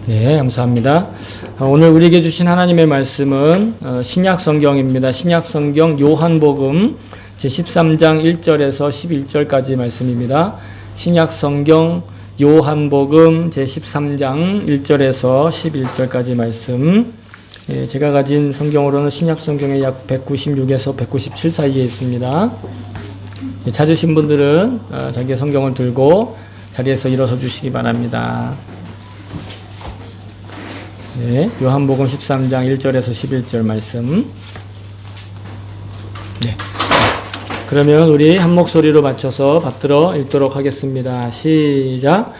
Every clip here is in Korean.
네, 감사합니다. 오늘 우리에게 주신 하나님의 말씀은 신약 성경입니다. 신약 성경 요한복음 제13장 1절에서 11절까지 말씀입니다. 신약 성경 요한복음 제13장 1절에서 11절까지 말씀. 제가 가진 성경으로는 신약 성경의 약 196에서 197 사이에 있습니다. 찾으신 분들은 자기의 성경을 들고 자리에서 일어서 주시기 바랍니다. 네, 요한복음 13장 1절에서 11절 말씀. 네. 그러면 우리 한 목소리로 맞춰서 받들어 읽도록 하겠습니다. 시작.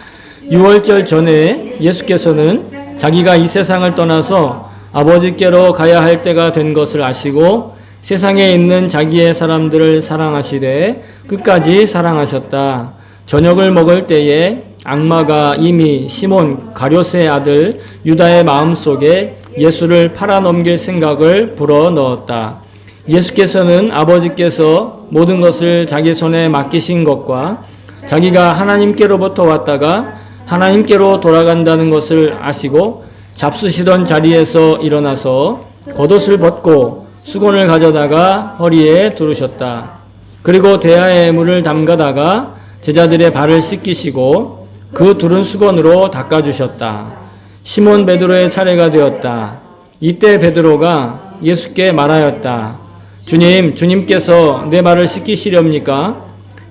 6월절 전에 예수께서는 자기가 이 세상을 떠나서 아버지께로 가야 할 때가 된 것을 아시고 세상에 있는 자기의 사람들을 사랑하시되 끝까지 사랑하셨다. 저녁을 먹을 때에 악마가 이미 시몬 가룟의 아들 유다의 마음속에 예수를 팔아넘길 생각을 불어넣었다. 예수께서는 아버지께서 모든 것을 자기 손에 맡기신 것과 자기가 하나님께로부터 왔다가 하나님께로 돌아간다는 것을 아시고 잡수시던 자리에서 일어나서 겉옷을 벗고 수건을 가져다가 허리에 두르셨다. 그리고 대야에 물을 담가다가 제자들의 발을 씻기시고 그 두른 수건으로 닦아주셨다. 시몬 베드로의 차례가 되었다. 이때 베드로가 예수께 말하였다. 주님, 주님께서 내 발을 씻기시렵니까?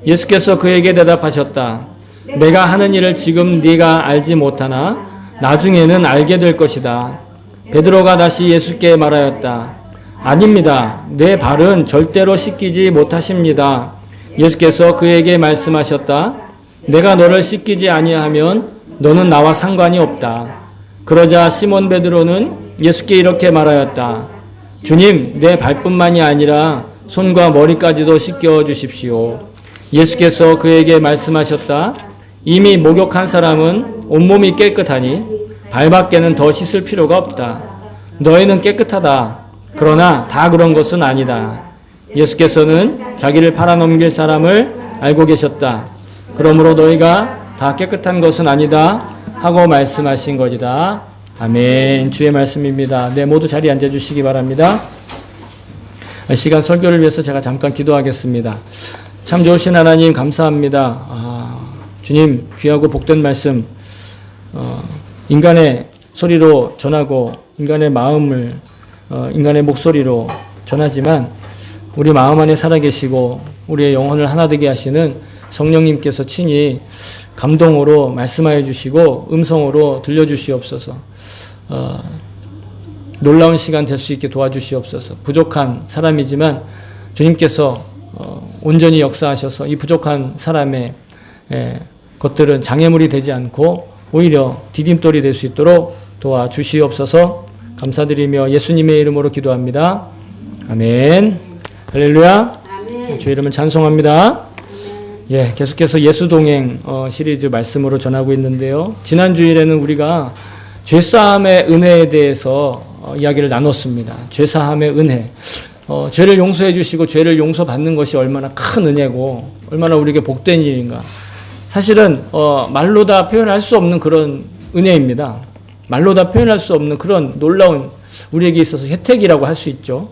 예수께서 그에게 대답하셨다. 내가 하는 일을 지금 네가 알지 못하나 나중에는 알게 될 것이다. 베드로가 다시 예수께 말하였다. 아닙니다. 내 발은 절대로 씻기지 못하십니다. 예수께서 그에게 말씀하셨다. 내가 너를 씻기지 아니하면 너는 나와 상관이 없다. 그러자 시몬 베드로는 예수께 이렇게 말하였다. 주님, 내 발뿐만이 아니라 손과 머리까지도 씻겨 주십시오. 예수께서 그에게 말씀하셨다. 이미 목욕한 사람은 온몸이 깨끗하니 발밖에는 더 씻을 필요가 없다. 너희는 깨끗하다. 그러나 다 그런 것은 아니다. 예수께서는 자기를 팔아넘길 사람을 알고 계셨다. 그러므로 너희가 다 깨끗한 것은 아니다 하고 말씀하신 것이다. 아멘. 주의 말씀입니다. 네, 모두 자리에 앉아주시기 바랍니다. 시간 설교를 위해서 제가 잠깐 기도하겠습니다. 참 좋으신 하나님 감사합니다. 주님 귀하고 복된 말씀 인간의 소리로 전하고 인간의 마음을 인간의 목소리로 전하지만 우리 마음 안에 살아계시고 우리의 영혼을 하나 되게 하시는 성령님께서 친히 감동으로 말씀하여 주시고 음성으로 들려주시옵소서. 놀라운 시간 될 수 있게 도와주시옵소서. 부족한 사람이지만 주님께서 온전히 역사하셔서 이 부족한 사람의 것들은 장애물이 되지 않고 오히려 디딤돌이 될 수 있도록 도와주시옵소서. 감사드리며 예수님의 이름으로 기도합니다. 아멘. 할렐루야. 아멘. 주의 이름을 찬송합니다. 예, 계속해서 예수동행 시리즈 말씀으로 전하고 있는데요. 지난 주일에는 우리가 죄사함의 은혜에 대해서 이야기를 나눴습니다. 죄사함의 은혜. 죄를 용서해 주시고 죄를 용서받는 것이 얼마나 큰 은혜고 얼마나 우리에게 복된 일인가. 사실은 말로 다 표현할 수 없는 그런 은혜입니다. 말로 다 표현할 수 없는 그런 놀라운 우리에게 있어서 혜택이라고 할 수 있죠.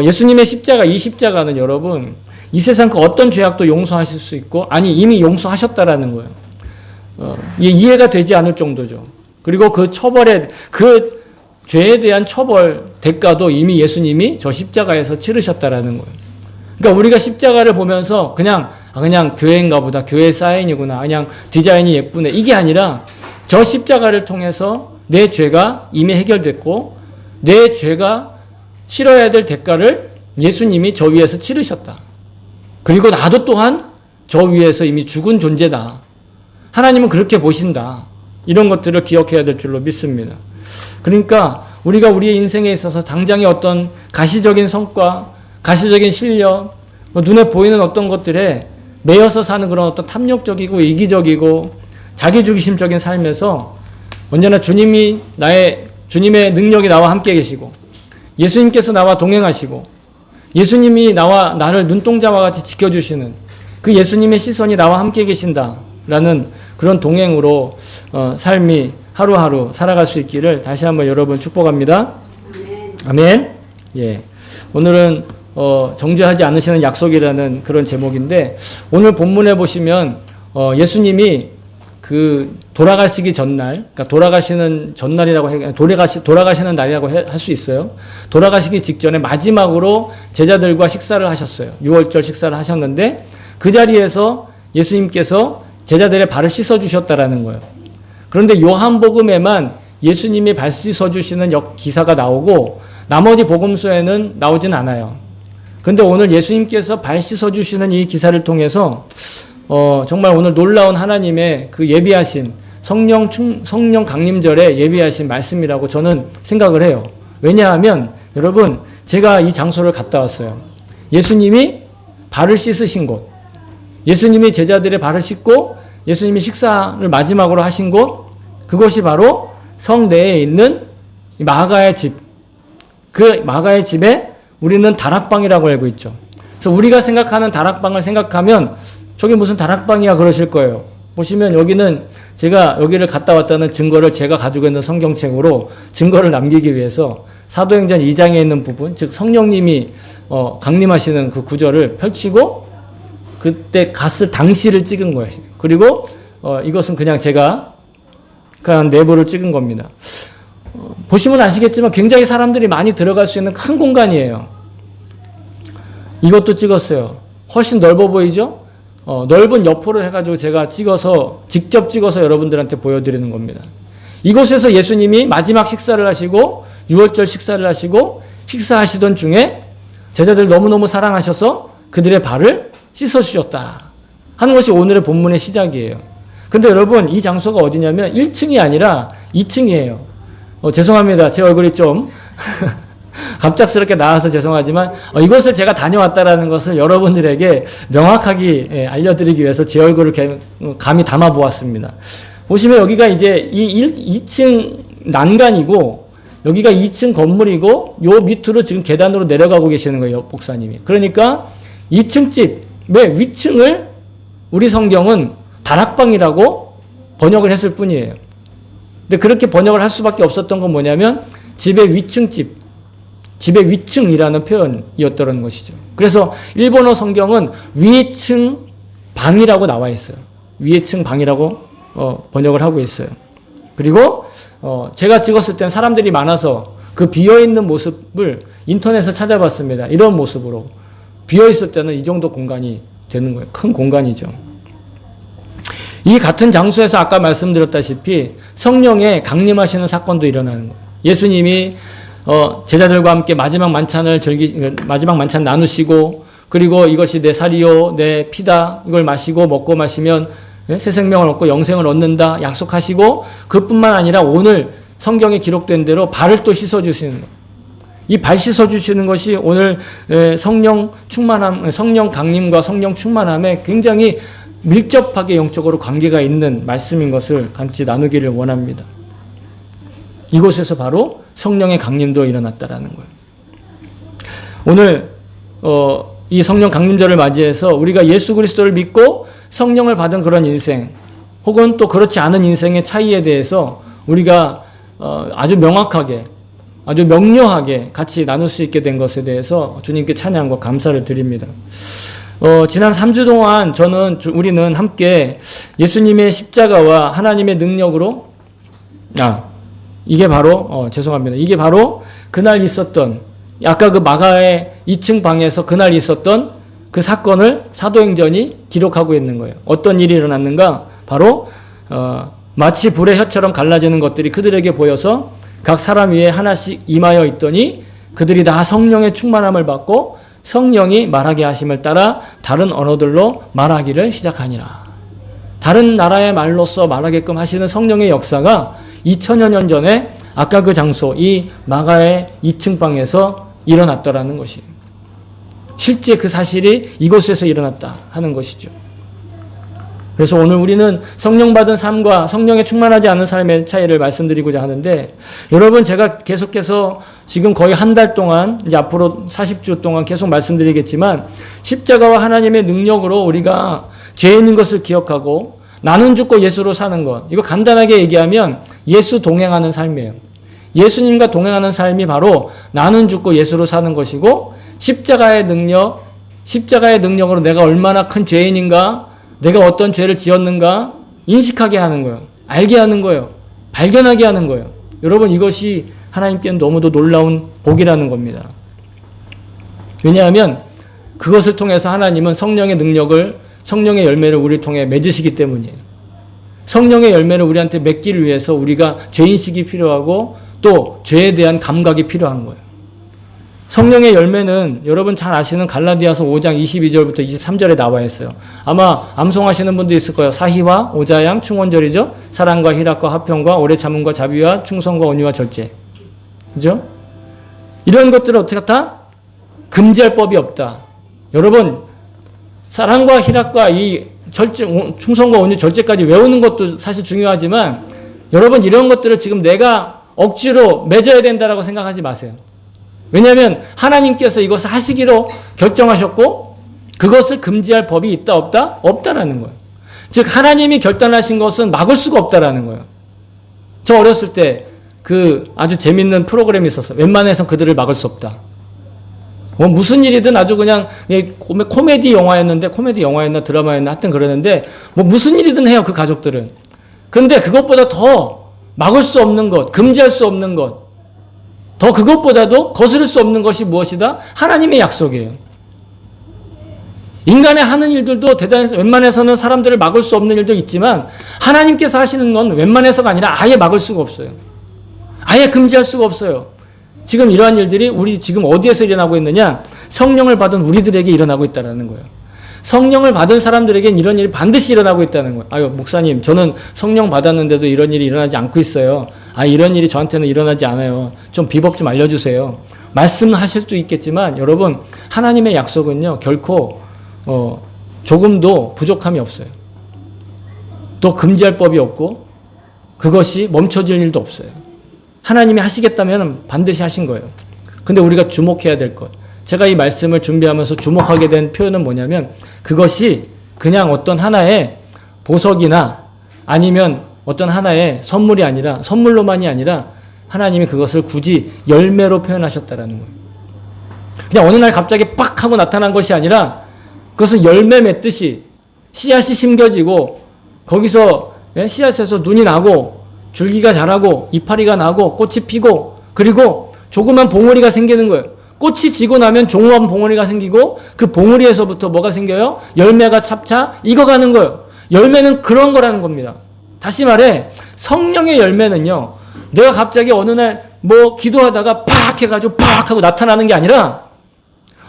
예수님의 십자가, 이 십자가는 여러분 이 세상 그 어떤 죄악도 용서하실 수 있고 아니 이미 용서하셨다라는 거예요. 이해가 되지 않을 정도죠. 그리고 그 처벌에 그 죄에 대한 처벌 대가도 이미 예수님이 저 십자가에서 치르셨다라는 거예요. 그러니까 우리가 십자가를 보면서 그냥 교회인가 보다, 교회 사인이구나, 그냥 디자인이 예쁘네 이게 아니라 저 십자가를 통해서 내 죄가 이미 해결됐고 내 죄가 치러야 될 대가를 예수님이 저 위에서 치르셨다. 그리고 나도 또한 저 위에서 이미 죽은 존재다. 하나님은 그렇게 보신다. 이런 것들을 기억해야 될 줄로 믿습니다. 그러니까 우리가 우리의 인생에 있어서 당장의 어떤 가시적인 성과, 가시적인 실력, 눈에 보이는 어떤 것들에 매여서 사는 그런 어떤 탐욕적이고 이기적이고 자기중심적인 삶에서 언제나 주님의 능력이 나와 함께 계시고 예수님께서 나와 동행하시고 예수님이 나를 눈동자와 같이 지켜주시는 그 예수님의 시선이 나와 함께 계신다라는 그런 동행으로 삶이 하루하루 살아갈 수 있기를 다시 한번 여러분 축복합니다. 아멘. 예. 오늘은 정죄하지 않으시는 약속이라는 그런 제목인데, 오늘 본문에 보시면 예수님이 그 돌아가시기 전날, 그러니까 돌아가시는 전날이라고 돌아가시는 날이라고 할 수 있어요. 돌아가시기 직전에 마지막으로 제자들과 식사를 하셨어요. 유월절 식사를 하셨는데, 그 자리에서 예수님께서 제자들의 발을 씻어 주셨다라는 거예요. 그런데 요한복음에만 예수님이 발 씻어 주시는 기사가 나오고 나머지 복음서에는 나오진 않아요. 그런데 오늘 예수님께서 발 씻어 주시는 이 기사를 통해서 정말 오늘 놀라운 하나님의 그 예비하신 성령 강림절에 예비하신 말씀이라고 저는 생각을 해요. 왜냐하면 여러분, 제가 이 장소를 갔다 왔어요. 예수님이 발을 씻으신 곳, 예수님이 제자들의 발을 씻고 예수님이 식사를 마지막으로 하신 곳, 그것이 바로 성내에 있는 마가의 집. 그 마가의 집에 우리는 다락방이라고 알고 있죠. 그래서 우리가 생각하는 다락방을 생각하면 저게 무슨 다락방이야 그러실 거예요. 보시면 여기는 제가 여기를 갔다 왔다는 증거를 제가 가지고 있는 성경책으로 증거를 남기기 위해서 사도행전 2장에 있는 부분, 즉 성령님이 강림하시는 그 구절을 펼치고 그때 갔을 당시를 찍은 거예요. 그리고 이것은 그냥 제가 그냥 내부를 찍은 겁니다. 보시면 아시겠지만 굉장히 사람들이 많이 들어갈 수 있는 큰 공간이에요. 이것도 찍었어요. 훨씬 넓어 보이죠? 넓은 여포를 해가지고 제가 직접 찍어서 여러분들한테 보여드리는 겁니다. 이곳에서 예수님이 마지막 식사를 하시고 유월절 식사를 하시고 식사하시던 중에 제자들 너무너무 사랑하셔서 그들의 발을 씻어주셨다 하는 것이 오늘의 본문의 시작이에요. 근데 여러분, 이 장소가 어디냐면 1층이 아니라 2층이에요. 죄송합니다. 제 얼굴이 좀 갑작스럽게 나와서 죄송하지만 이것을 제가 다녀왔다라는 것을 여러분들에게 명확하게 알려드리기 위해서 제 얼굴을 감히 담아 보았습니다. 보시면 여기가 이제 이 2층 난간이고 여기가 2층 건물이고 요 밑으로 지금 계단으로 내려가고 계시는 거예요, 목사님이. 그러니까 2층 집의 위층을 우리 성경은 다락방이라고 번역을 했을 뿐이에요. 근데 그렇게 번역을 할 수밖에 없었던 건 뭐냐면 집의 위층 집의 위층이라는 표현이었다는 것이죠. 그래서 일본어 성경은 위층 방이라고 나와 있어요. 위층 방이라고 번역을 하고 있어요. 그리고 제가 찍었을 땐 사람들이 많아서 그 비어있는 모습을 인터넷에서 찾아봤습니다. 이런 모습으로 비어있을 때는 이 정도 공간이 되는 거예요. 큰 공간이죠. 이 같은 장소에서 아까 말씀드렸다시피 성령의 강림하시는 사건도 일어나는 거예요. 예수님이 제자들과 함께 마지막 만찬 나누시고, 그리고 이것이 내 살이요 내 피다, 이걸 마시고 먹고 마시면 새 생명을 얻고 영생을 얻는다 약속하시고, 그뿐만 아니라 오늘 성경에 기록된 대로 발을 또 씻어주시는 거예요. 이 발 씻어주시는 것이 오늘 성령 강림과 성령 충만함에 굉장히 밀접하게 영적으로 관계가 있는 말씀인 것을 같이 나누기를 원합니다. 이곳에서 바로 성령의 강림도 일어났다라는 거예요. 오늘 이 성령 강림절을 맞이해서 우리가 예수 그리스도를 믿고 성령을 받은 그런 인생, 혹은 또 그렇지 않은 인생의 차이에 대해서 우리가 아주 명확하게, 아주 명료하게 같이 나눌 수 있게 된 것에 대해서 주님께 찬양과 감사를 드립니다. 지난 3주 동안 우리는 함께 예수님의 십자가와 하나님의 능력으로, 이게 바로 그날 있었던, 아까 그 마가의 2층 방에서 그날 있었던 그 사건을 사도행전이 기록하고 있는 거예요. 어떤 일이 일어났는가? 바로 마치 불의 혀처럼 갈라지는 것들이 그들에게 보여서 각 사람 위에 하나씩 임하여 있더니 그들이 다 성령의 충만함을 받고 성령이 말하게 하심을 따라 다른 언어들로 말하기를 시작하니라. 다른 나라의 말로써 말하게끔 하시는 성령의 역사가 2000여 년 전에 아까 그 장소, 이 마가의 2층 방에서 일어났더라는 것이, 실제 그 사실이 이곳에서 일어났다 하는 것이죠. 그래서 오늘 우리는 성령 받은 삶과 성령에 충만하지 않은 삶의 차이를 말씀드리고자 하는데, 여러분, 제가 계속해서 지금 거의 한 달 동안, 이제 앞으로 40주 동안 계속 말씀드리겠지만, 십자가와 하나님의 능력으로 우리가 죄인인 것을 기억하고 나는 죽고 예수로 사는 것. 이거 간단하게 얘기하면 예수 동행하는 삶이에요. 예수님과 동행하는 삶이 바로 나는 죽고 예수로 사는 것이고 십자가의 능력으로 내가 얼마나 큰 죄인인가, 내가 어떤 죄를 지었는가 인식하게 하는 거예요. 알게 하는 거예요. 발견하게 하는 거예요. 여러분 이것이 하나님께는 너무도 놀라운 복이라는 겁니다. 왜냐하면 그것을 통해서 하나님은 성령의 능력을, 성령의 열매를 우리 통해 맺으시기 때문이에요. 성령의 열매를 우리한테 맺기를 위해서 우리가 죄인식이 필요하고 또 죄에 대한 감각이 필요한 거예요. 성령의 열매는 여러분 잘 아시는 갈라디아서 5장 22절부터 23절에 나와 있어요. 아마 암송하시는 분도 있을 거예요. 사희와 오자양 충원절이죠. 사랑과 희락과 화평과 오래 참음과 자비와 충성과 온유와 절제. 그죠? 이런 것들을 어떻게 다 금지할 법이 없다. 여러분 사랑과 희락과 이 절제, 충성과 온유 절제까지 외우는 것도 사실 중요하지만 여러분 이런 것들을 지금 내가 억지로 맺어야 된다라고 생각하지 마세요. 왜냐하면 하나님께서 이것을 하시기로 결정하셨고 그것을 금지할 법이 있다 없다? 없다라는 거예요. 즉 하나님이 결단하신 것은 막을 수가 없다라는 거예요. 저 어렸을 때 그 아주 재밌는 프로그램이 있었어요. 웬만해서 그들을 막을 수 없다. 뭐 무슨 일이든 아주 그냥 코미디 영화였나 드라마였나 하여튼 그러는데 뭐 무슨 일이든 해요 그 가족들은. 그런데 그것보다 더 막을 수 없는 것, 금지할 수 없는 것, 더 그것보다도 거스를 수 없는 것이 무엇이다? 하나님의 약속이에요. 인간의 하는 일들도 대단해서 웬만해서는 사람들을 막을 수 없는 일도 있지만 하나님께서 하시는 건 웬만해서가 아니라 아예 막을 수가 없어요. 아예 금지할 수가 없어요. 지금 이러한 일들이 우리 지금 어디에서 일어나고 있느냐? 성령을 받은 우리들에게 일어나고 있다는 거예요. 성령을 받은 사람들에겐 이런 일이 반드시 일어나고 있다는 거예요. 아유, 목사님, 저는 성령 받았는데도 이런 일이 일어나지 않고 있어요. 아, 이런 일이 저한테는 일어나지 않아요. 좀 비법 좀 알려주세요. 말씀하실 수 있겠지만 여러분 하나님의 약속은요 결코 조금도 부족함이 없어요. 또 금지할 법이 없고 그것이 멈춰질 일도 없어요. 하나님이 하시겠다면 반드시 하신 거예요. 근데 우리가 주목해야 될 것. 제가 이 말씀을 준비하면서 주목하게 된 표현은 뭐냐면 그것이 그냥 어떤 하나의 보석이나 아니면 어떤 하나의 선물이 아니라 선물로만이 아니라 하나님이 그것을 굳이 열매로 표현하셨다라는 거예요. 그냥 어느 날 갑자기 빡 하고 나타난 것이 아니라 그것은 열매 맺듯이 씨앗이 심겨지고 거기서 씨앗에서 눈이 나고 줄기가 자라고 이파리가 나고 꽃이 피고 그리고 조그만 봉우리가 생기는 거예요. 꽃이 지고 나면 조그만 봉우리가 생기고 그 봉우리에서부터 뭐가 생겨요? 열매가 차차 익어가는 거예요. 열매는 그런 거라는 겁니다. 다시 말해 성령의 열매는요. 내가 갑자기 어느 날 뭐 기도하다가 팍 해가지고 팍 하고 나타나는 게 아니라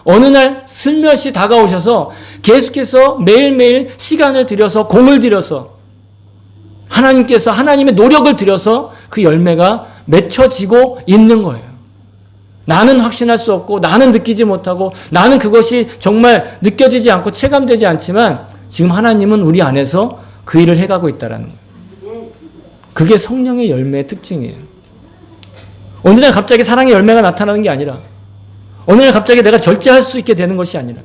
어느 날 슬며시 다가오셔서 계속해서 매일매일 시간을 들여서 공을 들여서 하나님께서 하나님의 노력을 들여서 그 열매가 맺혀지고 있는 거예요. 나는 확신할 수 없고 나는 느끼지 못하고 나는 그것이 정말 느껴지지 않고 체감되지 않지만 지금 하나님은 우리 안에서 그 일을 해가고 있다는 거예요. 그게 성령의 열매의 특징이에요. 어느 날 갑자기 사랑의 열매가 나타나는 게 아니라 어느 날 갑자기 내가 절제할 수 있게 되는 것이 아니라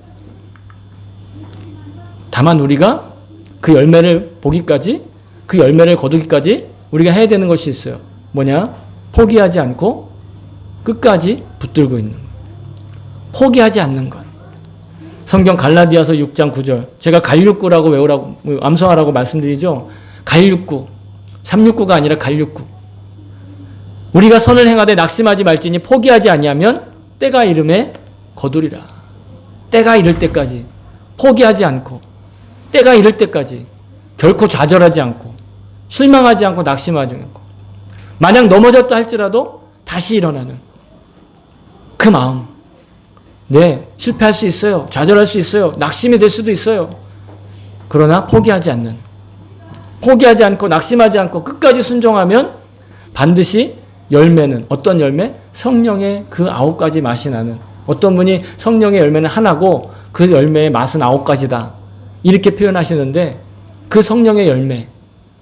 다만 우리가 그 열매를 보기까지 그 열매를 거두기까지 우리가 해야 되는 것이 있어요. 뭐냐? 포기하지 않고 끝까지 붙들고 있는 것. 포기하지 않는 것. 성경 갈라디아서 6장 9절. 제가 갈육구라고 외우라고 암송하라고 말씀드리죠. 갈육구. 369가 아니라 갈육구. 우리가 선을 행하되 낙심하지 말지니 포기하지 아니하면 때가 이름에 거두리라. 때가 이를 때까지 포기하지 않고 때가 이를 때까지 결코 좌절하지 않고 실망하지 않고 낙심하지 않고 만약 넘어졌다 할지라도 다시 일어나는 그 마음. 네, 실패할 수 있어요. 좌절할 수 있어요. 낙심이 될 수도 있어요. 그러나 포기하지 않는, 포기하지 않고 낙심하지 않고 끝까지 순종하면 반드시 열매는 어떤 열매? 성령의 그 9가지 맛이 나는. 어떤 분이 성령의 열매는 하나고 그 열매의 맛은 9가지다. 이렇게 표현하시는데 그 성령의 열매,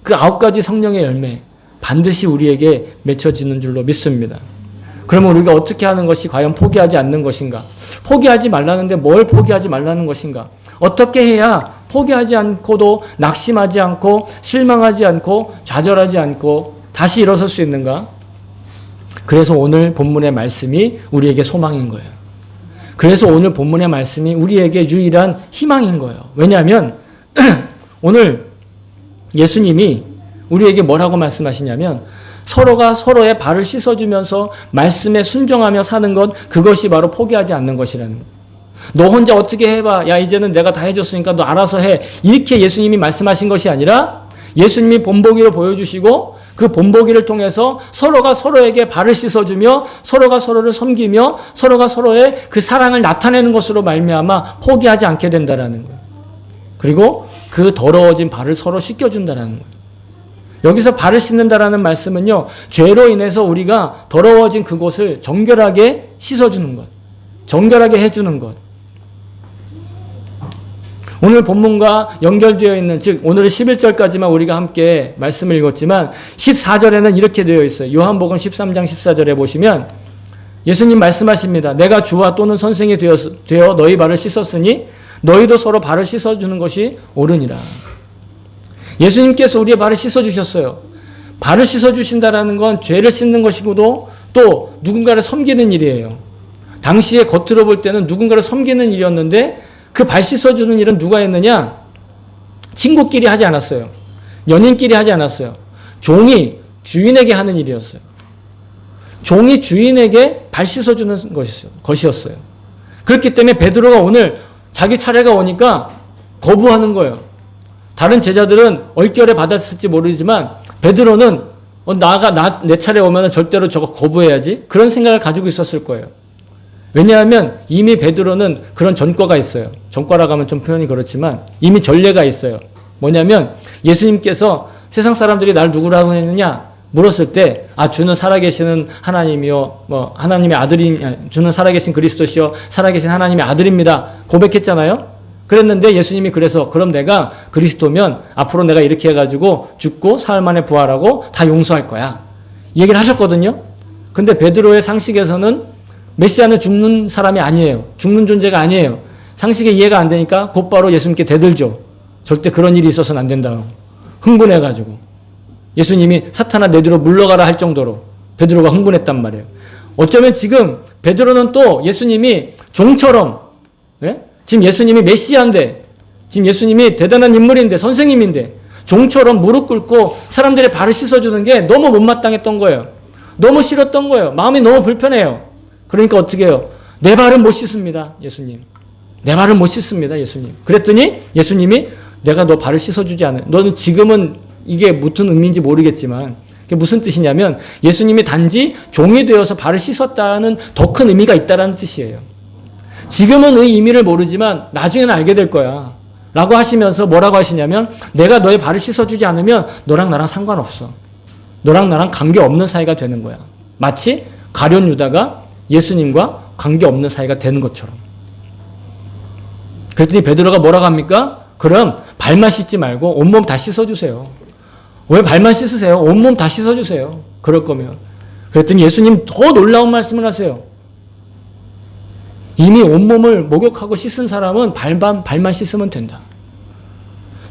그 9가지 성령의 열매 반드시 우리에게 맺혀지는 줄로 믿습니다. 그러면 우리가 어떻게 하는 것이 과연 포기하지 않는 것인가? 포기하지 말라는데 뭘 포기하지 말라는 것인가? 어떻게 해야 포기하지 않고도 낙심하지 않고 실망하지 않고 좌절하지 않고 다시 일어설 수 있는가? 그래서 오늘 본문의 말씀이 우리에게 소망인 거예요. 그래서 오늘 본문의 말씀이 우리에게 유일한 희망인 거예요. 왜냐하면 오늘 예수님이 우리에게 뭐라고 말씀하시냐면 서로가 서로의 발을 씻어주면서 말씀에 순종하며 사는 것, 그것이 바로 포기하지 않는 것이라는 거예요. 너 혼자 어떻게 해봐. 야, 이제는 내가 다 해줬으니까 너 알아서 해. 이렇게 예수님이 말씀하신 것이 아니라 예수님이 본보기를 보여주시고 그 본보기를 통해서 서로가 서로에게 발을 씻어주며 서로가 서로를 섬기며 서로가 서로의 그 사랑을 나타내는 것으로 말미암아 포기하지 않게 된다라는 거예요. 그리고 그 더러워진 발을 서로 씻겨준다라는 거예요. 여기서 발을 씻는다라는 말씀은요, 죄로 인해서 우리가 더러워진 그곳을 정결하게 씻어주는 것, 정결하게 해주는 것. 오늘 본문과 연결되어 있는, 즉 오늘 11절까지만 우리가 함께 말씀을 읽었지만 14절에는 이렇게 되어 있어요. 요한복음 13장 14절에 보시면 예수님 말씀하십니다. 내가 주와 또는 선생이 되어 너희 발을 씻었으니 너희도 서로 발을 씻어주는 것이 옳으니라. 예수님께서 우리의 발을 씻어주셨어요. 발을 씻어주신다라는 건 죄를 씻는 것이고도 또 누군가를 섬기는 일이에요. 당시에 겉으로 볼 때는 누군가를 섬기는 일이었는데 그 발 씻어주는 일은 누가 했느냐? 친구끼리 하지 않았어요. 연인끼리 하지 않았어요. 종이 주인에게 하는 일이었어요. 종이 주인에게 발 씻어주는 것이었어요. 그렇기 때문에 베드로가 오늘 자기 차례가 오니까 거부하는 거예요. 다른 제자들은 얼결에 받았을지 모르지만 베드로는 내 차례 오면 절대로 저거 거부해야지. 그런 생각을 가지고 있었을 거예요. 왜냐하면 이미 베드로는 그런 전과가 있어요. 전과라고 하면 좀 표현이 그렇지만 이미 전례가 있어요. 뭐냐면 예수님께서 세상 사람들이 날 누구라고 했느냐 물었을 때 주는 살아계시는 하나님이요, 하나님의 아들이, 주는 살아계신 그리스도시요 살아계신 하나님의 아들입니다. 고백했잖아요. 그랬는데 예수님이 그래서 그럼 내가 그리스도면 앞으로 내가 이렇게 해가지고 죽고 사흘 만에 부활하고 다 용서할 거야. 이 얘기를 하셨거든요. 근데 베드로의 상식에서는 메시아는 죽는 사람이 아니에요. 죽는 존재가 아니에요. 상식에 이해가 안 되니까 곧바로 예수님께 대들죠. 절대 그런 일이 있어서는 안 된다. 흥분해가지고. 예수님이 사탄아 내 뒤로 물러가라 할 정도로 베드로가 흥분했단 말이에요. 어쩌면 지금 베드로는 또 예수님이 종처럼, 지금 예수님이 메시아인데, 지금 예수님이 대단한 인물인데, 선생님인데, 종처럼 무릎 꿇고 사람들의 발을 씻어주는 게 너무 못마땅했던 거예요. 너무 싫었던 거예요. 마음이 너무 불편해요. 그러니까 어떻게 해요? 내 발은 못 씻습니다, 예수님. 내 발은 못 씻습니다, 예수님. 그랬더니 예수님이 내가 너 발을 씻어주지 않아요. 너는 지금은 이게 무슨 의미인지 모르겠지만 그게 무슨 뜻이냐면 예수님이 단지 종이 되어서 발을 씻었다는 더 큰 의미가 있다는 뜻이에요. 지금은 의 의미를 모르지만 나중에는 알게 될 거야. 라고 하시면서 뭐라고 하시냐면 내가 너의 발을 씻어주지 않으면 너랑 나랑 상관없어. 너랑 나랑 관계없는 사이가 되는 거야. 마치 가룟 유다가 예수님과 관계없는 사이가 되는 것처럼. 그랬더니 베드로가 뭐라고 합니까? 그럼 발만 씻지 말고 온몸 다 씻어주세요. 왜 발만 씻으세요? 온몸 다 씻어주세요. 그럴 거면. 그랬더니 예수님 더 놀라운 말씀을 하세요. 이미 온몸을 목욕하고 씻은 사람은 발만 씻으면 된다.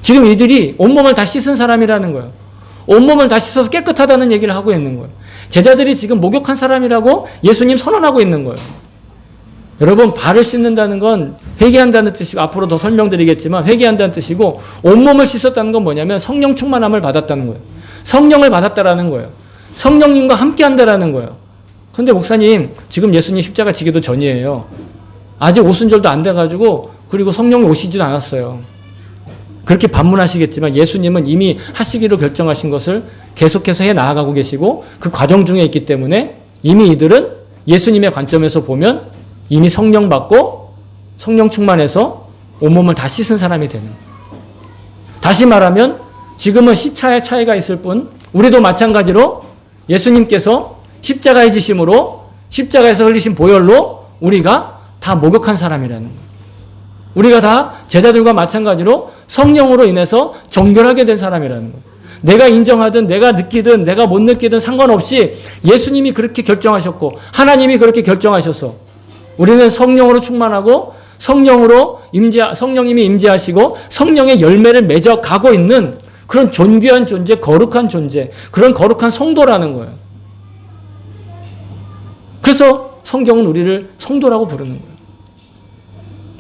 지금 이들이 온몸을 다 씻은 사람이라는 거예요. 온몸을 다 씻어서 깨끗하다는 얘기를 하고 있는 거예요. 제자들이 지금 목욕한 사람이라고 예수님 선언하고 있는 거예요. 여러분, 발을 씻는다는 건 회개한다는 뜻이고, 앞으로 더 설명드리겠지만 회개한다는 뜻이고, 온몸을 씻었다는 건 뭐냐면 성령 충만함을 받았다는 거예요. 성령을 받았다라는 거예요. 성령님과 함께 한다라는 거예요. 근데 목사님, 지금 예수님 십자가 지기도 전이에요. 아직 오순절도 안 돼가지고, 그리고 성령이 오시지도 않았어요. 그렇게 반문하시겠지만 예수님은 이미 하시기로 결정하신 것을 계속해서 해 나아가고 계시고 그 과정 중에 있기 때문에 이미 이들은 예수님의 관점에서 보면 이미 성령 받고 성령 충만해서 온몸을 다 씻은 사람이 되는 거예요. 다시 말하면 지금은 시차의 차이가 있을 뿐 우리도 마찬가지로 예수님께서 십자가의 지심으로 십자가에서 흘리신 보혈로 우리가 다 목욕한 사람이라는 거예요. 우리가 다 제자들과 마찬가지로 성령으로 인해서 정결하게 된 사람이라는 거예요. 내가 인정하든 내가 느끼든 내가 못 느끼든 상관없이 예수님이 그렇게 결정하셨고 하나님이 그렇게 결정하셔서 우리는 성령으로 충만하고 성령님이 임재하시고 성령의 열매를 맺어 가고 있는 그런 존귀한 존재, 거룩한 존재, 그런 거룩한 성도라는 거예요. 그래서 성경은 우리를 성도라고 부르는 거예요.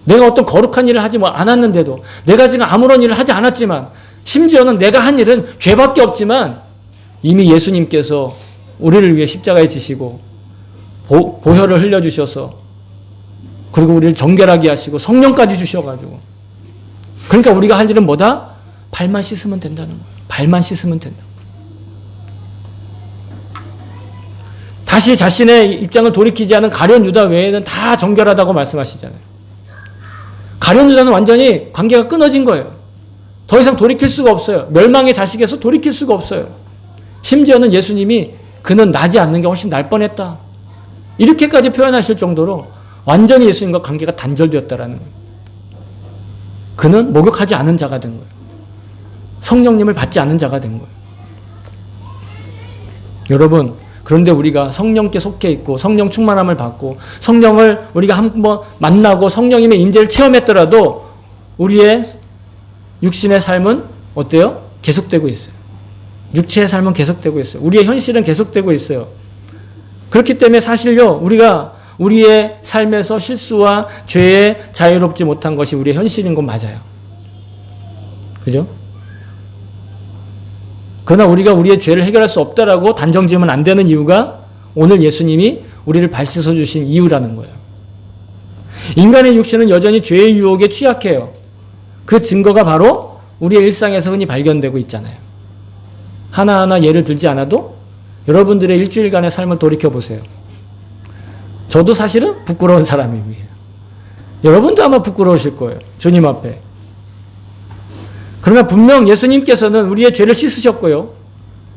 내가 어떤 거룩한 일을 하지 않았는데도, 내가 지금 아무런 일을 하지 않았지만, 심지어는 내가 한 일은 죄밖에 없지만 이미 예수님께서 우리를 위해 십자가에 지시고 보혈을 흘려주셔서, 그리고 우리를 정결하게 하시고 성령까지 주셔가지고, 그러니까 우리가 할 일은 뭐다? 발만 씻으면 된다는 거예요. 발만 씻으면 된다. 다시 자신의 입장을 돌이키지 않은 가룟 유다 외에는 다 정결하다고 말씀하시잖아요. 가룟 유다는 완전히 관계가 끊어진 거예요. 더 이상 돌이킬 수가 없어요. 멸망의 자식에서 돌이킬 수가 없어요. 심지어는 예수님이 그는 나지 않는 게 훨씬 날 뻔했다, 이렇게까지 표현하실 정도로 완전히 예수님과 관계가 단절되었다라는 거예요. 그는 목욕하지 않은 자가 된 거예요. 성령님을 받지 않은 자가 된 거예요. 여러분, 그런데 우리가 성령께 속해 있고 성령 충만함을 받고 성령을 우리가 한번 만나고 성령님의 임재를 체험했더라도 우리의 육신의 삶은 어때요? 계속되고 있어요. 육체의 삶은 계속되고 있어요. 우리의 현실은 계속되고 있어요. 그렇기 때문에 사실요, 우리가 우리의 삶에서 실수와 죄에 자유롭지 못한 것이 우리의 현실인 건 맞아요. 그죠? 그러나 우리가 우리의 죄를 해결할 수 없다라고 단정 지으면 안 되는 이유가 오늘 예수님이 우리를 발씻어 주신 이유라는 거예요. 인간의 육신은 여전히 죄의 유혹에 취약해요. 그 증거가 바로 우리의 일상에서 흔히 발견되고 있잖아요. 하나하나 예를 들지 않아도 여러분들의 일주일간의 삶을 돌이켜보세요. 저도 사실은 부끄러운 사람입니다. 여러분도 아마 부끄러우실 거예요. 주님 앞에. 그러나 분명 예수님께서는 우리의 죄를 씻으셨고요.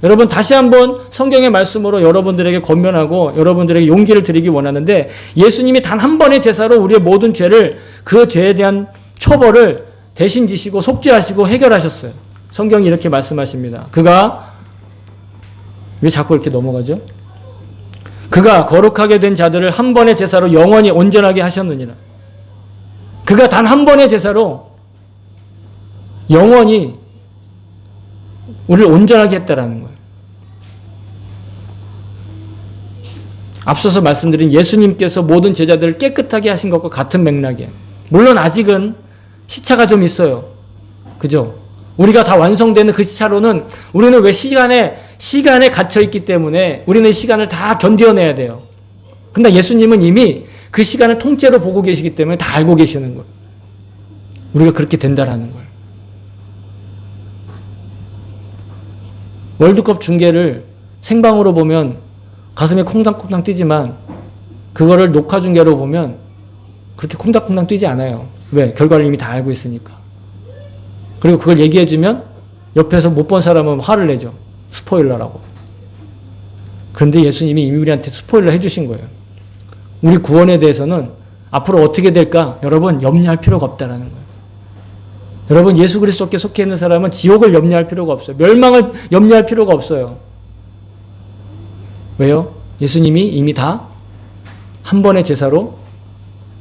여러분, 다시 한번 성경의 말씀으로 여러분들에게 권면하고 여러분들에게 용기를 드리기 원하는데, 예수님이 단 한 번의 제사로 우리의 모든 죄를, 그 죄에 대한 처벌을 대신 지시고 속죄하시고 해결하셨어요. 성경이 이렇게 말씀하십니다. 그가, 왜 자꾸 이렇게 넘어가죠? 그가 거룩하게 된 자들을 한 번의 제사로 영원히 온전하게 하셨느니라. 그가 단 한 번의 제사로 영원히 우리를 온전하게 했다라는 거예요. 앞서서 말씀드린 예수님께서 모든 제자들을 깨끗하게 하신 것과 같은 맥락이에요. 물론 아직은 시차가 좀 있어요. 그죠? 우리가 다 완성되는 그 시차로는 우리는 왜 시간에 갇혀있기 때문에 우리는 시간을 다 견뎌내야 돼요. 근데 예수님은 이미 그 시간을 통째로 보고 계시기 때문에 다 알고 계시는 거예요. 우리가 그렇게 된다라는 걸. 월드컵 중계를 생방으로 보면 가슴이 콩닥콩닥 뛰지만 그거를 녹화 중계로 보면 그렇게 콩닥콩닥 뛰지 않아요. 왜? 결과를 이미 다 알고 있으니까. 그리고 그걸 얘기해주면 옆에서 못 본 사람은 화를 내죠. 스포일러라고. 그런데 예수님이 이미 우리한테 스포일러 해주신 거예요. 우리 구원에 대해서는 앞으로 어떻게 될까? 여러분, 염려할 필요가 없다라는 거예요. 여러분, 예수 그리스도께 속해 있는 사람은 지옥을 염려할 필요가 없어요. 멸망을 염려할 필요가 없어요. 왜요? 예수님이 이미 다 한 번의 제사로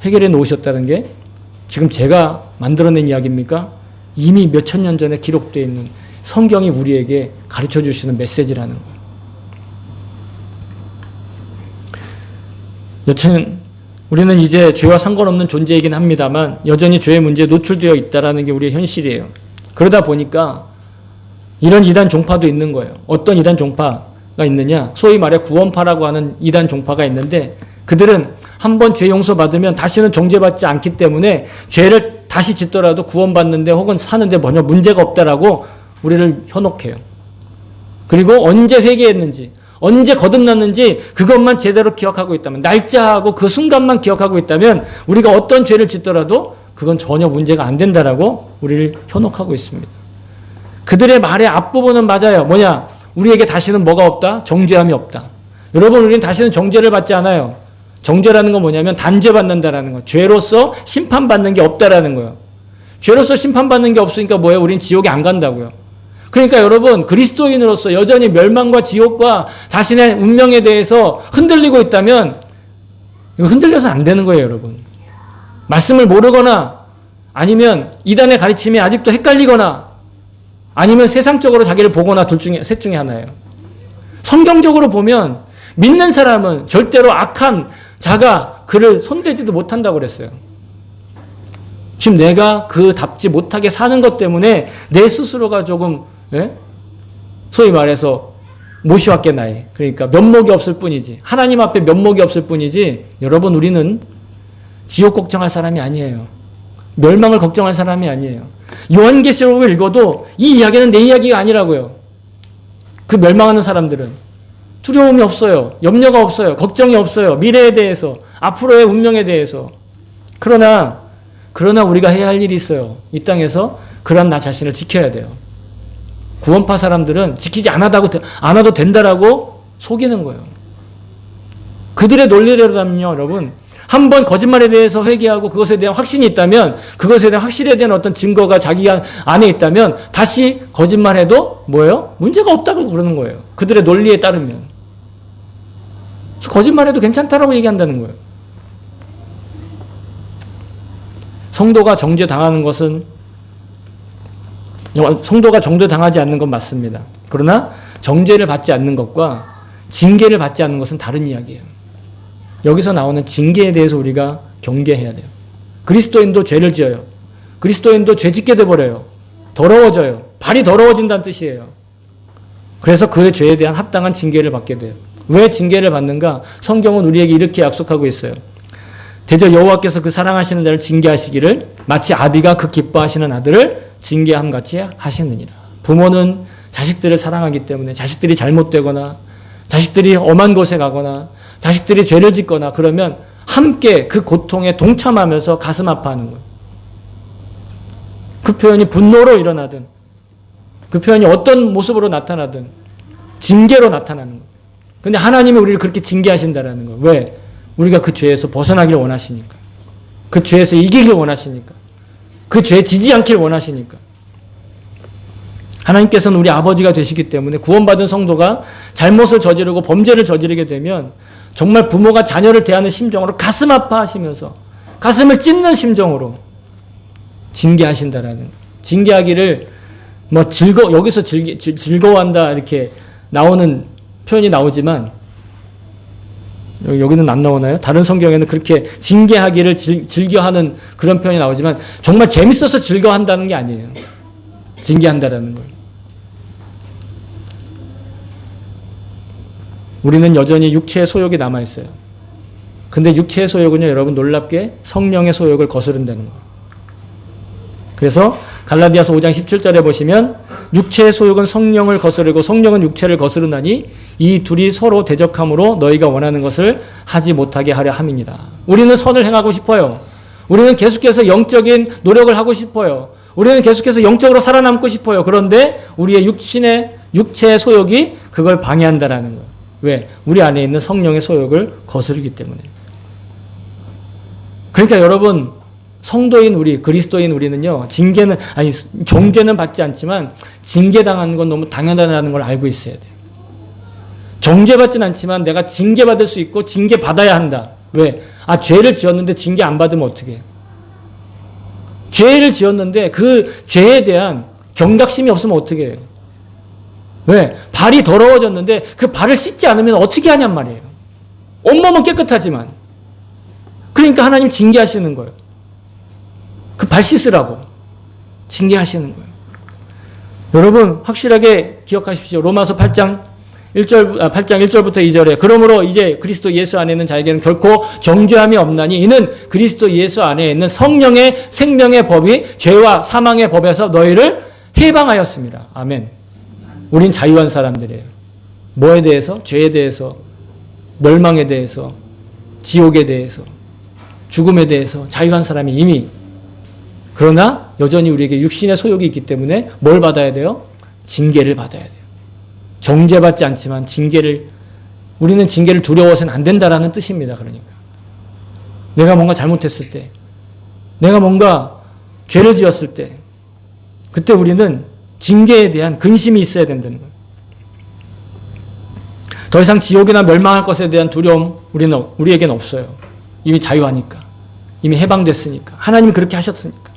해결해 놓으셨다는 게 지금 제가 만들어낸 이야기입니까? 이미 몇천 년 전에 기록되어 있는 성경이 우리에게 가르쳐 주시는 메시지라는 거예요. 여튼 우리는 이제 죄와 상관없는 존재이긴 합니다만 여전히 죄의 문제에 노출되어 있다는 게 우리의 현실이에요. 그러다 보니까 이런 이단 종파도 있는 거예요. 어떤 이단 종파가 있느냐? 소위 말해 구원파라고 하는 이단 종파가 있는데, 그들은 한번 죄 용서받으면 다시는 정죄받지 않기 때문에 죄를 다시 짓더라도 구원받는데 혹은 사는데 전혀 문제가 없다라고 우리를 현혹해요. 그리고 언제 회개했는지, 언제 거듭났는지 그것만 제대로 기억하고 있다면, 날짜하고 그 순간만 기억하고 있다면 우리가 어떤 죄를 짓더라도 그건 전혀 문제가 안 된다라고 우리를 현혹하고 있습니다. 그들의 말의 앞부분은 맞아요. 뭐냐? 우리에게 다시는 뭐가 없다? 정죄함이 없다. 여러분, 우리는 다시는 정죄를 받지 않아요. 정죄라는 건 뭐냐면 단죄받는다라는 거예요. 죄로서 심판받는 게 없다라는 거예요. 죄로서 심판받는 게 없으니까 뭐예요? 우린 지옥에 안 간다고요. 그러니까 여러분, 그리스도인으로서 여전히 멸망과 지옥과 자신의 운명에 대해서 흔들리고 있다면 이거 흔들려서 안 되는 거예요, 여러분. 말씀을 모르거나 아니면 이단의 가르침이 아직도 헷갈리거나 아니면 세상적으로 자기를 보거나 셋 중에 하나예요. 성경적으로 보면 믿는 사람은 절대로 악한 자가 그를 손대지도 못한다고 그랬어요. 지금 내가 그답지 못하게 사는 것 때문에 내 스스로가 조금 소위 말해서 모시왔겠나이. 그러니까 면목이 없을 뿐이지. 하나님 앞에 면목이 없을 뿐이지. 여러분 우리는 지옥 걱정할 사람이 아니에요. 멸망을 걱정할 사람이 아니에요. 요한계시록을 읽어도 이 이야기는 내 이야기가 아니라고요. 그 멸망하는 사람들은 두려움이 없어요. 염려가 없어요. 걱정이 없어요. 미래에 대해서, 앞으로의 운명에 대해서. 그러나 우리가 해야 할 일이 있어요. 이 땅에서 그런 나 자신을 지켜야 돼요. 구원파 사람들은 지키지 않아도 된다라고 속이는 거예요. 그들의 논리대로라면요, 여러분. 한번 거짓말에 대해서 회개하고 그것에 대한 확신이 있다면, 그것에 대한 확실에 대한 어떤 증거가 자기 안에 있다면 다시 거짓말해도 뭐예요? 문제가 없다고 그러는 거예요. 그들의 논리에 따르면. 거짓말해도 괜찮다라고 얘기한다는 거예요. 성도가 정죄당하는 것은 성도가 정죄당하지 않는 건 맞습니다. 그러나 정죄를 받지 않는 것과 징계를 받지 않는 것은 다른 이야기예요. 여기서 나오는 징계에 대해서 우리가 경계해야 돼요. 그리스도인도 죄를 지어요. 그리스도인도 죄 짓게 돼버려요. 더러워져요. 발이 더러워진다는 뜻이에요. 그래서 그 죄에 대한 합당한 징계를 받게 돼요. 왜 징계를 받는가? 성경은 우리에게 이렇게 약속하고 있어요. 대저 여호와께서 그 사랑하시는 자를 징계하시기를 마치 아비가 그 기뻐하시는 아들을 징계함 같이 하시느니라. 부모는 자식들을 사랑하기 때문에 자식들이 잘못되거나 자식들이 엄한 곳에 가거나 자식들이 죄를 짓거나 그러면 함께 그 고통에 동참하면서 가슴 아파하는 거예요. 그 표현이 분노로 일어나든 그 표현이 어떤 모습으로 나타나든 징계로 나타나는 거예요. 근데 하나님이 우리를 그렇게 징계하신다라는 거예요. 왜? 우리가 그 죄에서 벗어나길 원하시니까. 그 죄에서 이기길 원하시니까. 그 죄에 지지 않길 원하시니까. 하나님께서는 우리 아버지가 되시기 때문에 구원받은 성도가 잘못을 저지르고 범죄를 저지르게 되면 정말 부모가 자녀를 대하는 심정으로 가슴 아파하시면서 가슴을 찢는 심정으로 징계하신다라는 거예요. 징계하기를 여기서 즐거워한다 이렇게 나오는 표현이 나오지만 여기는 안 나오나요? 다른 성경에는 그렇게 징계하기를 즐겨하는 그런 표현이 나오지만 정말 재밌어서 즐거워한다는 게 아니에요. 징계한다라는 걸. 우리는 여전히 육체의 소욕이 남아있어요. 근데 육체의 소욕은요, 여러분 놀랍게 성령의 소욕을 거스른다는 거예요. 그래서 갈라디아서 5장 17절에 보시면 육체의 소욕은 성령을 거스르고 성령은 육체를 거스르나니 이 둘이 서로 대적함으로 너희가 원하는 것을 하지 못하게 하려 함이니라. 우리는 선을 행하고 싶어요. 우리는 계속해서 영적인 노력을 하고 싶어요. 우리는 계속해서 영적으로 살아남고 싶어요. 그런데 우리의 육체의 소욕이 그걸 방해한다라는 거예요. 왜? 우리 안에 있는 성령의 소욕을 거스르기 때문에. 그러니까 여러분, 성도인 우리, 그리스도인 우리는요, 정죄는 받지 않지만 징계당하는 건 너무 당연하다는 걸 알고 있어야 돼요. 정죄받지는 않지만 내가 징계받을 수 있고 징계받아야 한다. 왜? 죄를 지었는데 징계 안 받으면 어떻게 해요? 죄를 지었는데 그 죄에 대한 경각심이 없으면 어떻게 해요? 왜? 발이 더러워졌는데 그 발을 씻지 않으면 어떻게 하냔 말이에요. 온몸은 깨끗하지만. 그러니까 하나님 징계하시는 거예요. 그 발 씻으라고 징계하시는 거예요. 여러분 확실하게 기억하십시오. 로마서 8장 1절부터 2절에 그러므로 이제 그리스도 예수 안에 있는 자에게는 결코 정죄함이 없나니 이는 그리스도 예수 안에 있는 성령의 생명의 법이 죄와 사망의 법에서 너희를 해방하였습니다. 아멘. 우린 자유한 사람들이에요. 뭐에 대해서? 죄에 대해서, 멸망에 대해서, 지옥에 대해서, 죽음에 대해서 자유한 사람이 이미. 그러나 여전히 우리에게 육신의 소욕이 있기 때문에 뭘 받아야 돼요? 징계를 받아야 돼요. 정죄받지 않지만 우리는 징계를 두려워서는 안 된다라는 뜻입니다. 그러니까. 내가 뭔가 잘못했을 때, 내가 뭔가 죄를 지었을 때, 그때 우리는 징계에 대한 근심이 있어야 된다는 거예요. 더 이상 지옥이나 멸망할 것에 대한 두려움 우리에게는 없어요. 이미 자유하니까. 이미 해방됐으니까. 하나님이 그렇게 하셨으니까.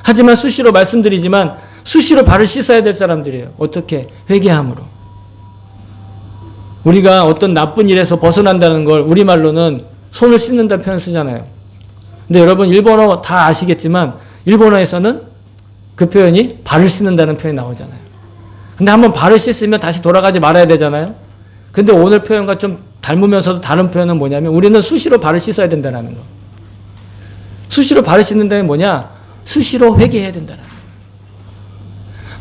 하지만 수시로 말씀드리지만 수시로 발을 씻어야 될 사람들이에요. 어떻게? 회개함으로. 우리가 어떤 나쁜 일에서 벗어난다는 걸 우리말로는 손을 씻는다는 표현을 쓰잖아요. 근데 여러분 일본어 다 아시겠지만 일본어에서는 그 표현이 발을 씻는다는 표현이 나오잖아요. 근데 한번 발을 씻으면 다시 돌아가지 말아야 되잖아요. 근데 오늘 표현과 좀 닮으면서도 다른 표현은 뭐냐면 우리는 수시로 발을 씻어야 된다는 거. 수시로 발을 씻는다는 뭐냐? 수시로 회개해야 된다는 거.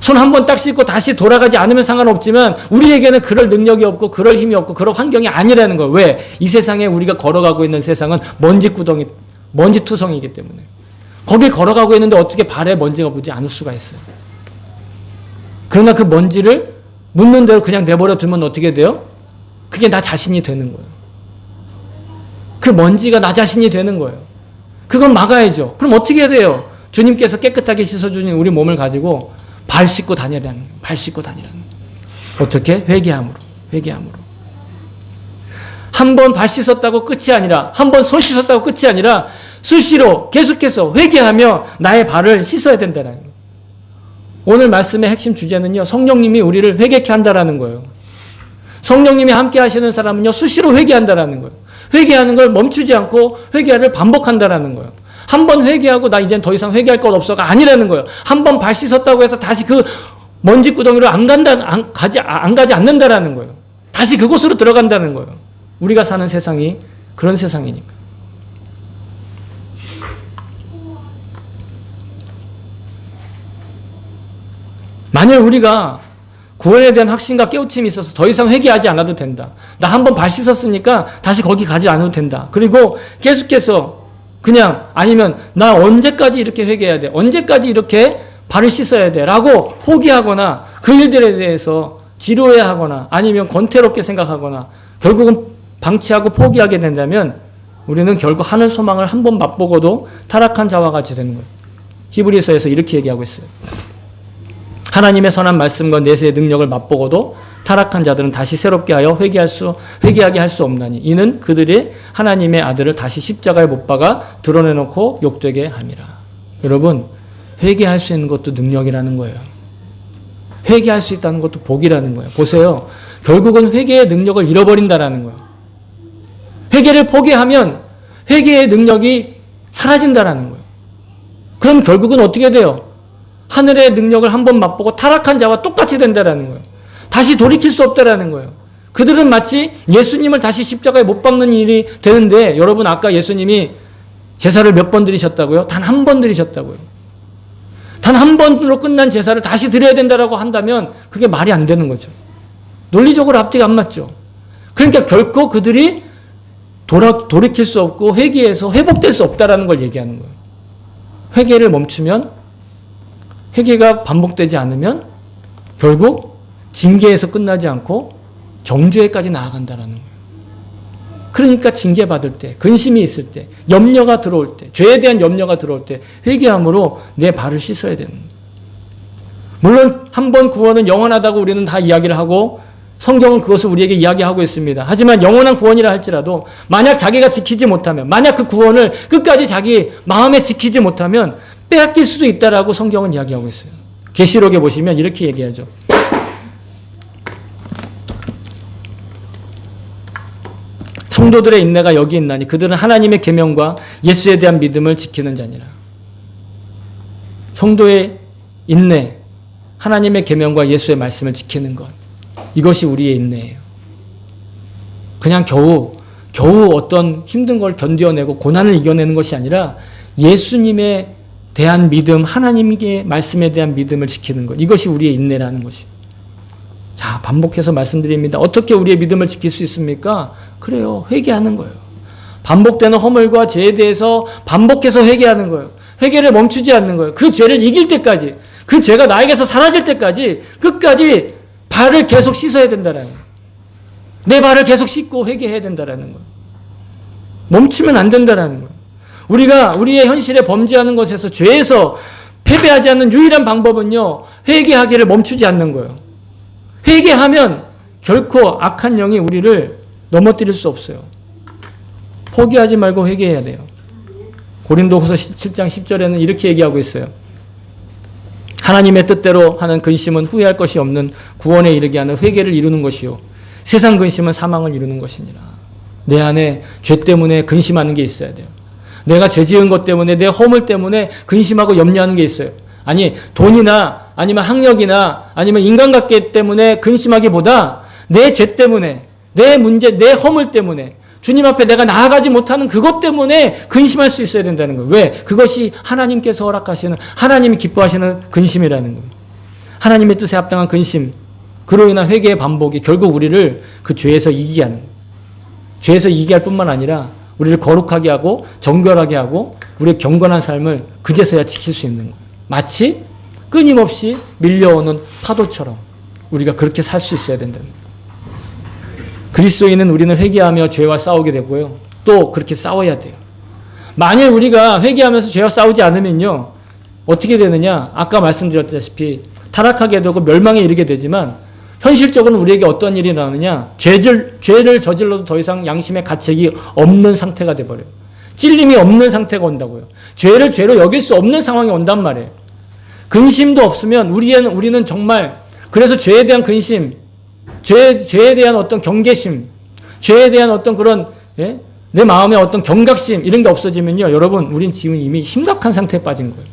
손 한 번 딱 씻고 다시 돌아가지 않으면 상관없지만 우리에게는 그럴 능력이 없고 그럴 힘이 없고 그런 환경이 아니라는 거예요. 왜? 이 세상에 우리가 걸어가고 있는 세상은 먼지구덩이, 먼지투성이기 때문에. 거길 걸어가고 있는데 어떻게 발에 먼지가 묻지 않을 수가 있어요. 그러나 그 먼지를 묻는 대로 그냥 내버려 두면 어떻게 돼요? 그게 나 자신이 되는 거예요. 그 먼지가 나 자신이 되는 거예요. 그건 막아야죠. 그럼 어떻게 해야 돼요? 주님께서 깨끗하게 씻어주신 우리 몸을 가지고 발 씻고 다니라는 거예요. 발 씻고 다니라는 거예요. 어떻게? 회개함으로. 회개함으로. 한 번 발 씻었다고 끝이 아니라 한 번 손 씻었다고 끝이 아니라 수시로 계속해서 회개하며 나의 발을 씻어야 된다는 거예요. 오늘 말씀의 핵심 주제는요. 성령님이 우리를 회개케 한다라는 거예요. 성령님이 함께 하시는 사람은요. 수시로 회개한다라는 거예요. 회개하는 걸 멈추지 않고 회개를 반복한다라는 거예요. 한 번 회개하고 나 이젠 더 이상 회개할 것 없어가 아니라는 거예요. 한 번 발 씻었다고 해서 다시 그 먼지 구덩이로 안 가지 않는다라는 거예요. 다시 그곳으로 들어간다는 거예요. 우리가 사는 세상이 그런 세상이니까. 만일 우리가 구원에 대한 확신과 깨우침이 있어서 더 이상 회개하지 않아도 된다. 나 한 번 발 씻었으니까 다시 거기 가지 않아도 된다. 그리고 계속해서 그냥 아니면 나 언제까지 이렇게 회개해야 돼? 언제까지 이렇게 발을 씻어야 돼? 라고 포기하거나 그 일들에 대해서 지루해하거나 아니면 권태롭게 생각하거나 결국은 방치하고 포기하게 된다면 우리는 결국 하늘 소망을 한 번 맛보고도 타락한 자와 같이 되는 거예요. 히브리서에서 이렇게 얘기하고 있어요. 하나님의 선한 말씀과 내세의 능력을 맛보고도 타락한 자들은 다시 새롭게 하여 회개하게 할 수 없나니 이는 그들이 하나님의 아들을 다시 십자가에 못 박아 드러내놓고 욕되게 함이라. 여러분, 회개할 수 있는 것도 능력이라는 거예요. 회개할 수 있다는 것도 복이라는 거예요. 보세요. 결국은 회개의 능력을 잃어버린다라는 거예요. 회개를 포기하면 회개의 능력이 사라진다라는 거예요. 그럼 결국은 어떻게 돼요? 하늘의 능력을 한번 맛보고 타락한 자와 똑같이 된다라는 거예요. 다시 돌이킬 수 없다라는 거예요. 그들은 마치 예수님을 다시 십자가에 못 박는 일이 되는데 여러분 아까 예수님이 제사를 몇 번 드리셨다고요? 단 한 번 드리셨다고요. 단 한 번으로 끝난 제사를 다시 드려야 된다라고 한다면 그게 말이 안 되는 거죠. 논리적으로 앞뒤가 안 맞죠. 그러니까 결코 그들이 돌이킬 수 없고 회개해서 회복될 수 없다라는 걸 얘기하는 거예요. 회개를 멈추면 회개가 반복되지 않으면 결국 징계에서 끝나지 않고 정죄까지 나아간다는 거예요. 그러니까 징계받을 때, 근심이 있을 때, 염려가 들어올 때, 죄에 대한 염려가 들어올 때 회개함으로 내 발을 씻어야 되는 거예요. 물론 한 번 구원은 영원하다고 우리는 다 이야기를 하고 성경은 그것을 우리에게 이야기하고 있습니다. 하지만 영원한 구원이라 할지라도 만약 자기가 지키지 못하면, 만약 그 구원을 끝까지 자기 마음에 지키지 못하면 빼앗길 수도 있다라고 성경은 이야기하고 있어요. 계시록에 보시면 이렇게 얘기하죠. 성도들의 인내가 여기 있나니 그들은 하나님의 계명과 예수에 대한 믿음을 지키는 자니라. 성도의 인내, 하나님의 계명과 예수의 말씀을 지키는 것, 이것이 우리의 인내예요. 그냥 겨우 어떤 힘든 걸 견뎌내고 고난을 이겨내는 것이 아니라 예수님에 대한 믿음, 하나님의 말씀에 대한 믿음을 지키는 것, 이것이 우리의 인내라는 것이에요. 자, 반복해서 말씀드립니다. 어떻게 우리의 믿음을 지킬 수 있습니까? 그래요. 회개하는 거예요. 반복되는 허물과 죄에 대해서 반복해서 회개하는 거예요. 회개를 멈추지 않는 거예요. 그 죄를 이길 때까지, 그 죄가 나에게서 사라질 때까지 끝까지 발을 계속 씻어야 된다는 거예요. 내 발을 계속 씻고 회개해야 된다는 거예요. 멈추면 안 된다는 거예요. 우리가 우리의 현실에 범죄하는 것에서 죄에서 패배하지 않는 유일한 방법은요, 회개하기를 멈추지 않는 거예요. 회개하면 결코 악한 영이 우리를 넘어뜨릴 수 없어요. 포기하지 말고 회개해야 돼요. 고린도후서 7장 10절에는 이렇게 얘기하고 있어요. 하나님의 뜻대로 하는 근심은 후회할 것이 없는 구원에 이르게 하는 회개를 이루는 것이요 세상 근심은 사망을 이루는 것이니라. 내 안에 죄 때문에 근심하는 게 있어야 돼요. 내가 죄 지은 것 때문에 내 허물 때문에 근심하고 염려하는 게 있어요. 아니 돈이나 아니면 학력이나 아니면 인간관계 때문에 근심하기보다 내 죄 때문에 내 문제 내 허물 때문에 주님 앞에 내가 나아가지 못하는 그것 때문에 근심할 수 있어야 된다는 거예요. 왜? 그것이 하나님께서 허락하시는 하나님이 기뻐하시는 근심이라는 거예요. 하나님의 뜻에 합당한 근심 그로 인한 회개의 반복이 결국 우리를 그 죄에서 이기게 하는 거예요. 죄에서 이기게 할 뿐만 아니라 우리를 거룩하게 하고 정결하게 하고 우리의 경건한 삶을 그제서야 지킬 수 있는 거예요. 마치 끊임없이 밀려오는 파도처럼 우리가 그렇게 살 수 있어야 된다는 거예요. 그리스도인은 우리는 회개하며 죄와 싸우게 되고요. 또 그렇게 싸워야 돼요. 만일 우리가 회개하면서 죄와 싸우지 않으면요. 어떻게 되느냐? 아까 말씀드렸다시피 타락하게 되고 멸망에 이르게 되지만 현실적으로 우리에게 어떤 일이 나느냐? 죄를 저질러도 더 이상 양심의 가책이 없는 상태가 돼버려요. 찔림이 없는 상태가 온다고요. 죄를 죄로 여길 수 없는 상황이 온단 말이에요. 근심도 없으면 우리는 정말 그래서 죄에 대한 근심, 죄에 대한 어떤 경계심, 죄에 대한 어떤 그런 내 마음의 어떤 경각심 이런 게 없어지면요. 여러분 우린 지금 이미 심각한 상태에 빠진 거예요.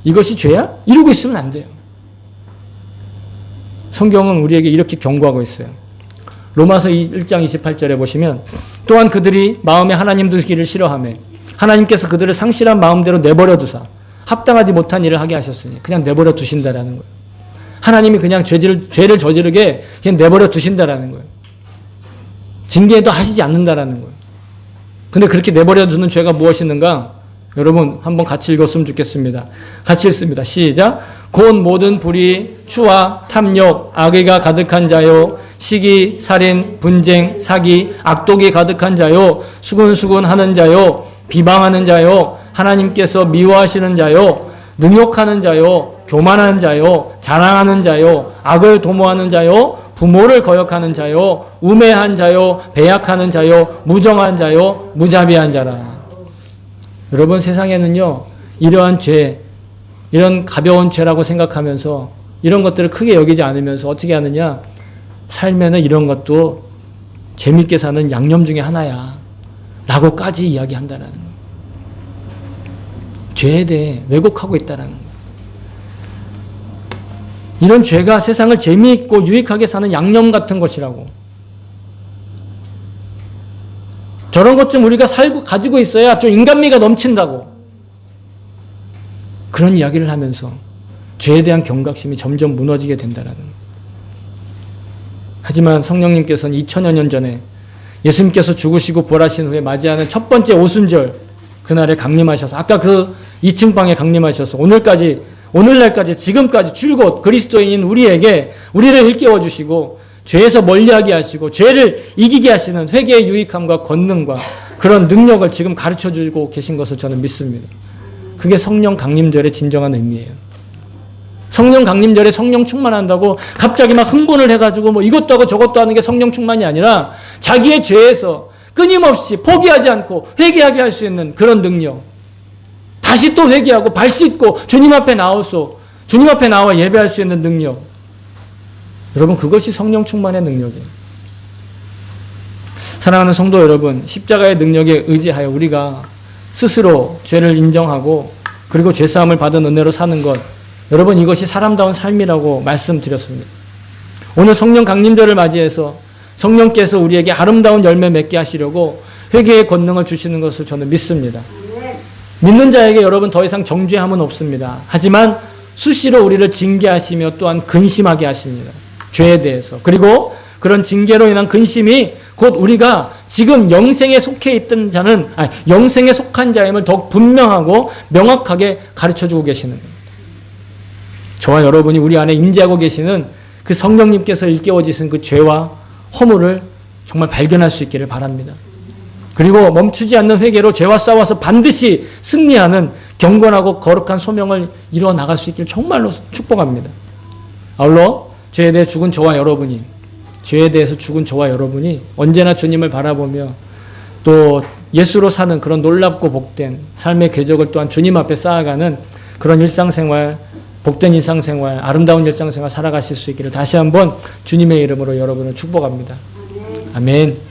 이것이 죄야? 이러고 있으면 안 돼요. 성경은 우리에게 이렇게 경고하고 있어요. 로마서 1장 28절에 보시면 또한 그들이 마음에 하나님 두기를 싫어하며 하나님께서 그들을 상실한 마음대로 내버려 두사 합당하지 못한 일을 하게 하셨으니 그냥 내버려 두신다라는 거예요. 하나님이 그냥 죄를 저지르게 그냥 내버려 두신다라는 거예요. 징계도 하시지 않는다라는 거예요. 근데 그렇게 내버려 두는 죄가 무엇이는가? 여러분 한번 같이 읽었으면 좋겠습니다. 같이 읽습니다. 시작. 곧 모든 불의, 추와, 탐욕, 악의가 가득한 자요, 시기, 살인, 분쟁, 사기, 악독이 가득한 자요, 수군수군하는 자요, 비방하는 자요, 하나님께서 미워하시는 자요, 능욕하는 자요, 교만한 자요, 자랑하는 자요, 악을 도모하는 자요, 부모를 거역하는 자요, 우매한 자요, 배약하는 자요, 무정한 자요, 무자비한 자라. 여러분 세상에는요 이러한 죄, 이런 가벼운 죄라고 생각하면서 이런 것들을 크게 여기지 않으면서 어떻게 하느냐? 삶에는 이런 것도 재밌게 사는 양념 중에 하나야 라고까지 이야기한다는 거예요. 죄에 대해 왜곡하고 있다는 거예요. 이런 죄가 세상을 재미있고 유익하게 사는 양념 같은 것이라고. 저런 것 좀 우리가 가지고 있어야 좀 인간미가 넘친다고. 그런 이야기를 하면서 죄에 대한 경각심이 점점 무너지게 된다는 거예요. 하지만 성령님께서는 2000여 년 전에 예수님께서 죽으시고 부활하신 후에 맞이하는 첫 번째 오순절 그날에 강림하셔서 아까 그 2층 방에 강림하셔서 오늘날까지 지금까지 줄곧 그리스도인인 우리에게 우리를 일깨워 주시고 죄에서 멀리하게 하시고 죄를 이기게 하시는 회개의 유익함과 권능과 그런 능력을 지금 가르쳐주고 계신 것을 저는 믿습니다. 그게 성령 강림절의 진정한 의미예요. 성령 강림절에 성령 충만한다고 갑자기 막 흥분을 해가지고 뭐 이것도 하고 저것도 하는 게 성령 충만이 아니라 자기의 죄에서 끊임없이 포기하지 않고 회개하게 할 수 있는 그런 능력. 다시 또 회개하고 발 씻고 주님 앞에 주님 앞에 나와 예배할 수 있는 능력. 여러분 그것이 성령 충만의 능력이에요. 사랑하는 성도 여러분, 십자가의 능력에 의지하여 우리가 스스로 죄를 인정하고 그리고 죄사함을 받은 은혜로 사는 것, 여러분 이것이 사람다운 삶이라고 말씀드렸습니다. 오늘 성령 강림절을 맞이해서 성령께서 우리에게 아름다운 열매 맺게 하시려고 회개의 권능을 주시는 것을 저는 믿습니다. 믿는 자에게 여러분 더 이상 정죄함은 없습니다. 하지만 수시로 우리를 징계하시며 또한 근심하게 하십니다. 죄에 대해서. 그리고 그런 징계로 인한 근심이 곧 우리가 지금 영생에 속해 있던 자는 영생에 속한 자임을 더욱 분명하고 명확하게 가르쳐주고 계시는 거예요. 저와 여러분이 우리 안에 임재하고 계시는 그 성령님께서 일깨워주신 그 죄와 허물을 정말 발견할 수 있기를 바랍니다. 그리고 멈추지 않는 회개로 죄와 싸워서 반드시 승리하는 경건하고 거룩한 소명을 이루어 나갈 수 있기를 정말로 축복합니다. 아울러 죄에 대해 죽은 저와 여러분이, 죄에 대해서 죽은 저와 여러분이 언제나 주님을 바라보며 또 예수로 사는 그런 놀랍고 복된 삶의 궤적을 또한 주님 앞에 쌓아가는 그런 일상생활, 복된 일상생활, 아름다운 일상생활 살아가실 수 있기를 다시 한번 주님의 이름으로 여러분을 축복합니다. 아멘.